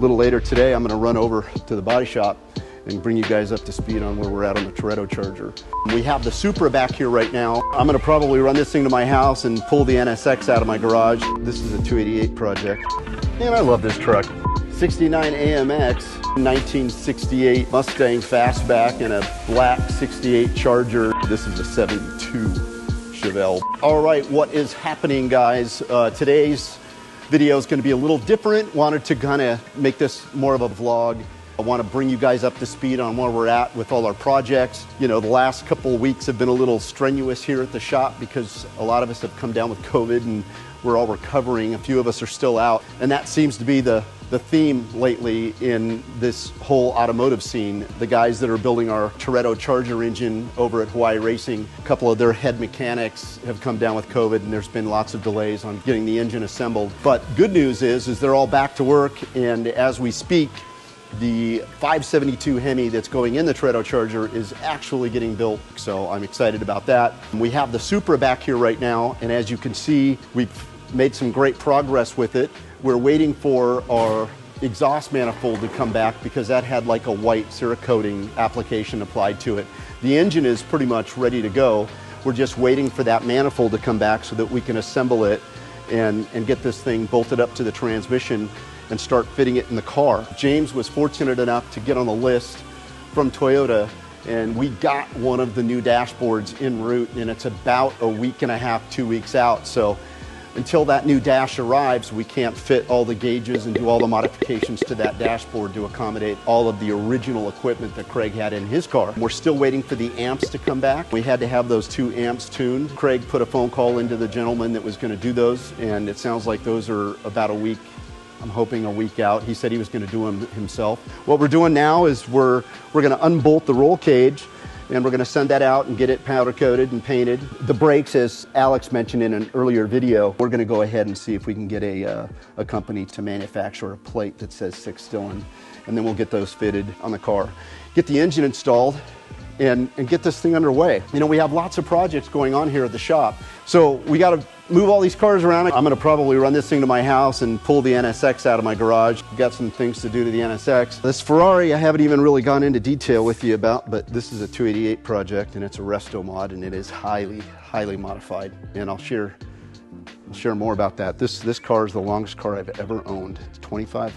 A little later today, I'm going to run over to the body shop and bring you guys up to speed on where we're at on the Toretto Charger. We have the Supra back here right now. I'm going to probably run this thing to my house and pull the NSX out of my garage. This is a 288 project. Man, I love this truck. 69 AMX, 1968 Mustang Fastback, and a black 68 Charger. This is a 72 Chevelle. All right, what is happening, guys? Today's video is going to be a little different. Wanted to kind of make this more of a vlog. I want to bring you guys up to speed on where we're at with all our projects. You know, the last couple of weeks have been a little strenuous here at the shop because a lot of us have come down with COVID and we're all recovering. A few of us are still out. And that seems to be the theme lately in this whole automotive scene. The guys that are building our Toretto Charger engine over at Hawaii Racing, a couple of their head mechanics have come down with COVID and there's been lots of delays on getting the engine assembled. But good news is they're all back to work, and as we speak, the 572 Hemi that's going in the Toretto Charger is actually getting built, so I'm excited about that. We have the Supra back here right now, and as you can see, we've made some great progress with it. We're waiting for our exhaust manifold to come back because that had like a white Cerakoting application applied to it. The engine is pretty much ready to go. We're just waiting for that manifold to come back so that we can assemble it and get this thing bolted up to the transmission and start fitting it in the car. James was fortunate enough to get on the list from Toyota, and we got one of the new dashboards en route, and it's about a week and a half, 2 weeks out. So until that new dash arrives, we can't fit all the gauges and do all the modifications to that dashboard to accommodate all of the original equipment that Craig had in his car. We're still waiting for the amps to come back. We had to have those 2 amps tuned. Craig put a phone call into the gentleman that was going to do those, and it sounds like those are about a week. I'm hoping a week out. He said he was going to do them himself. What we're doing now is we're going to unbolt the roll cage, and we're going to send that out and get it powder coated and painted. The brakes, as Alex mentioned in an earlier video, we're going to go ahead and see if we can get a company to manufacture a plate that says 6 Dillon, and then we'll get those fitted on the car. Get the engine installed and get this thing underway. You know, we have lots of projects going on here at the shop, so we got to move all these cars around. I'm going to probably run this thing to my house and pull the NSX out of my garage. Got some things to do to the NSX. This Ferrari I haven't even really gone into detail with you about, but this is a 288 project and it's a resto mod, and it is highly, highly modified. And I'll share more about that. This car is the longest car I've ever owned. It's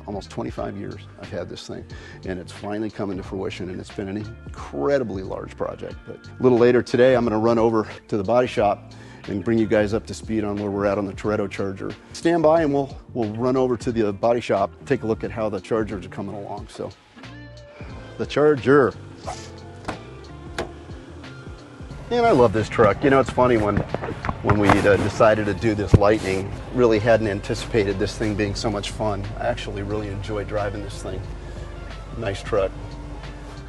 almost 25 years I've had this thing, and it's finally coming to fruition, and it's been an incredibly large project. But a little later today, I'm going to run over to the body shop and bring you guys up to speed on where we're at on the Toretto Charger. Stand by and we'll run over to the body shop, take a look at how the Chargers are coming along. So, the Charger. Man, I love this truck. You know, it's funny when we decided to do this Lightning, really hadn't anticipated this thing being so much fun. I actually really enjoy driving this thing. Nice truck.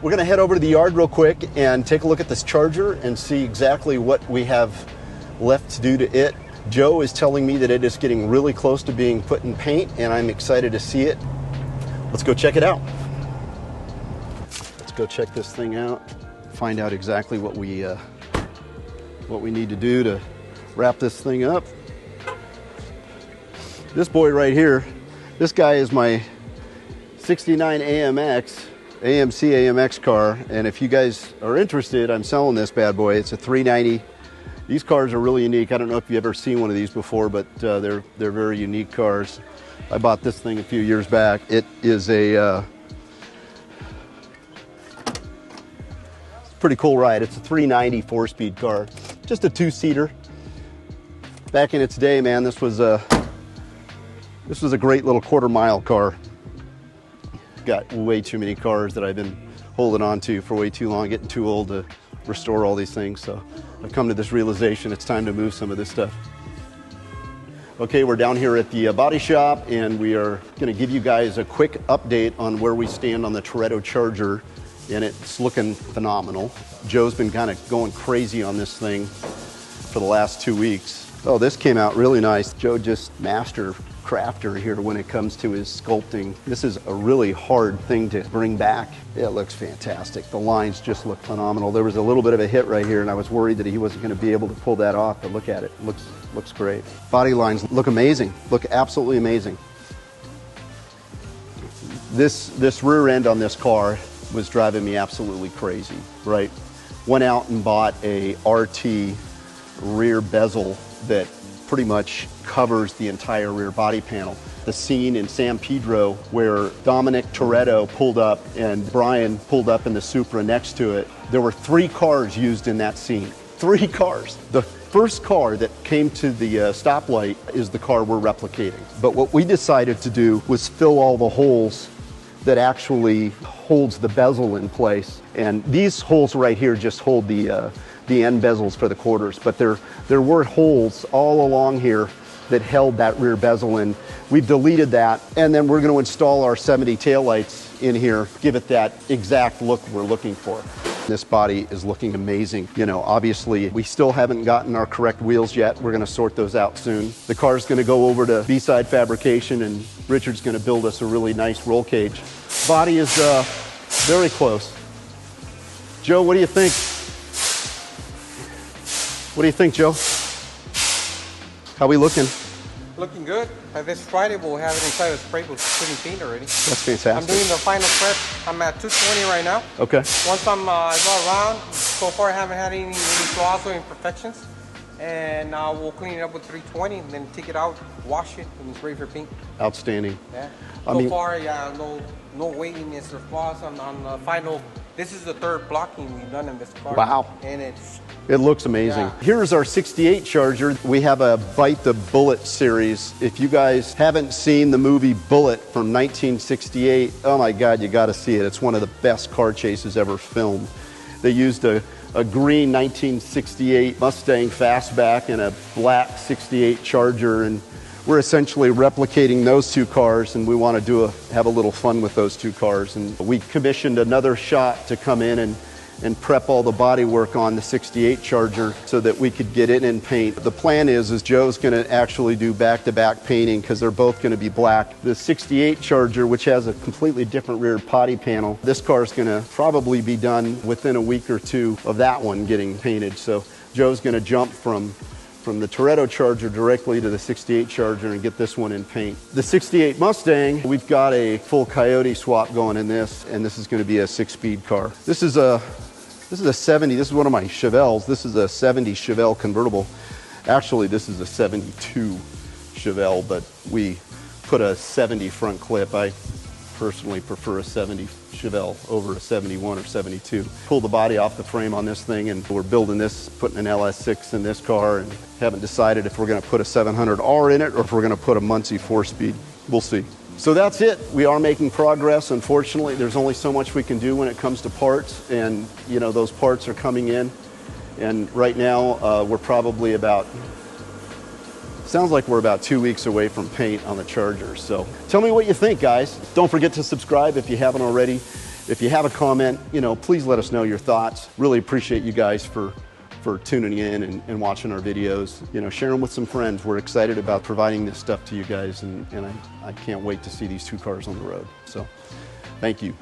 We're gonna head over to the yard real quick and take a look at this Charger and see exactly what we have left to do to it. Joe is telling me that it is getting really close to being put in paint, and I'm excited to see it. Let's go check it out. Let's go check this thing out, find out exactly what we need to do to wrap this thing up. This boy right here, this guy is my 69 AMC AMX car, and if you guys are interested, I'm selling this bad boy. It's a 390. These cars are really unique. I don't know if you've ever seen one of these before, but they're very unique cars. I bought this thing a few years back. It is a pretty cool ride. It's a 390 4-speed car, just a 2-seater. Back in its day, man, this was a great little quarter-mile car. Got way too many cars that I've been holding on to for way too long, getting too old to restore all these things. So I've come to this realization it's time to move some of this stuff. Okay, we're down here at the body shop, and we are going to give you guys a quick update on where we stand on the Toretto Charger, and it's looking phenomenal. Joe's been kind of going crazy on this thing for the last 2 weeks. Oh, this came out really nice. Joe just master crafter here when it comes to his sculpting. This is a really hard thing to bring back. It looks fantastic. The lines just look phenomenal. There was a little bit of a hit right here, and I was worried that he wasn't going to be able to pull that off, but look at it. Looks great. Body lines look amazing. Look absolutely amazing. This rear end on this car was driving me absolutely crazy, right? Went out and bought a RT rear bezel that pretty much covers the entire rear body panel. The scene in San Pedro where Dominic Toretto pulled up and Brian pulled up in the Supra next to it, there were 3 cars used in that scene. 3 cars. The first car that came to the stoplight is the car we're replicating. But what we decided to do was fill all the holes that actually holds the bezel in place. And these holes right here just hold the end bezels for the quarters, but there were holes all along here that held that rear bezel in. We've deleted that, and then we're going to install our 70 taillights in here, give it that exact look we're looking for. This body is looking amazing. You know, obviously we still haven't gotten our correct wheels yet. We're going to sort those out soon. The car's going to go over to B-Side Fabrication, and Richard's going to build us a really nice roll cage. Body is very close. Joe, what do you think? What do you think, Joe? How we looking? Looking good. This Friday we'll have it inside the spray booth, putting paint already. That's fantastic. I'm doing the final prep. I'm at 220 right now. Okay. Once I go around, so far I haven't had any flaws or imperfections. And we'll clean it up with 320 and then take it out, wash it, and it's ready for paint. Outstanding. Yeah. So far, yeah, no weightiness or flaws on the final. This is the 3rd blocking we've done in this car. Wow. And it looks amazing. Yeah. Here's our 68 Charger. We have a Bite the Bullet series. If you guys haven't seen the movie Bullet from 1968, oh my God, you gotta see it. It's one of the best car chases ever filmed. They used a green 1968 Mustang Fastback and a black 68 Charger, and we're essentially replicating those 2 cars, and we want to have a little fun with those 2 cars. And we commissioned another shop to come in and prep all the body work on the 68 Charger so that we could get it in paint. The plan is Joe's going to actually do back-to-back painting because they're both going to be black. The 68 Charger, which has a completely different rear body panel, this car is going to probably be done within a week or 2 of that one getting painted. So Joe's going to jump from the Toretto Charger directly to the 68 Charger and get this one in paint. The 68 Mustang, we've got a full Coyote swap going in this, and this is going to be a 6-speed car. This is a 70, this is one of my Chevelles. This is a 70 Chevelle convertible. Actually, this is a 72 Chevelle, but we put a 70 front clip. I personally prefer a 70 Chevelle over a 71 or 72. Pull the body off the frame on this thing, and we're building this, putting an LS6 in this car, and haven't decided if we're going to put a 700R in it or if we're going to put a Muncie 4-speed. We'll see. So that's it. We are making progress. Unfortunately, there's only so much we can do when it comes to parts, and you know, those parts are coming in, and right now we're probably about, sounds like we're about 2 weeks away from paint on the Charger. So tell me what you think, guys. Don't forget to subscribe if you haven't already. If you have a comment, you know, please let us know your thoughts. Really appreciate you guys for tuning in and watching our videos. You know, share them with some friends. We're excited about providing this stuff to you guys, and I can't wait to see these 2 cars on the road. So thank you.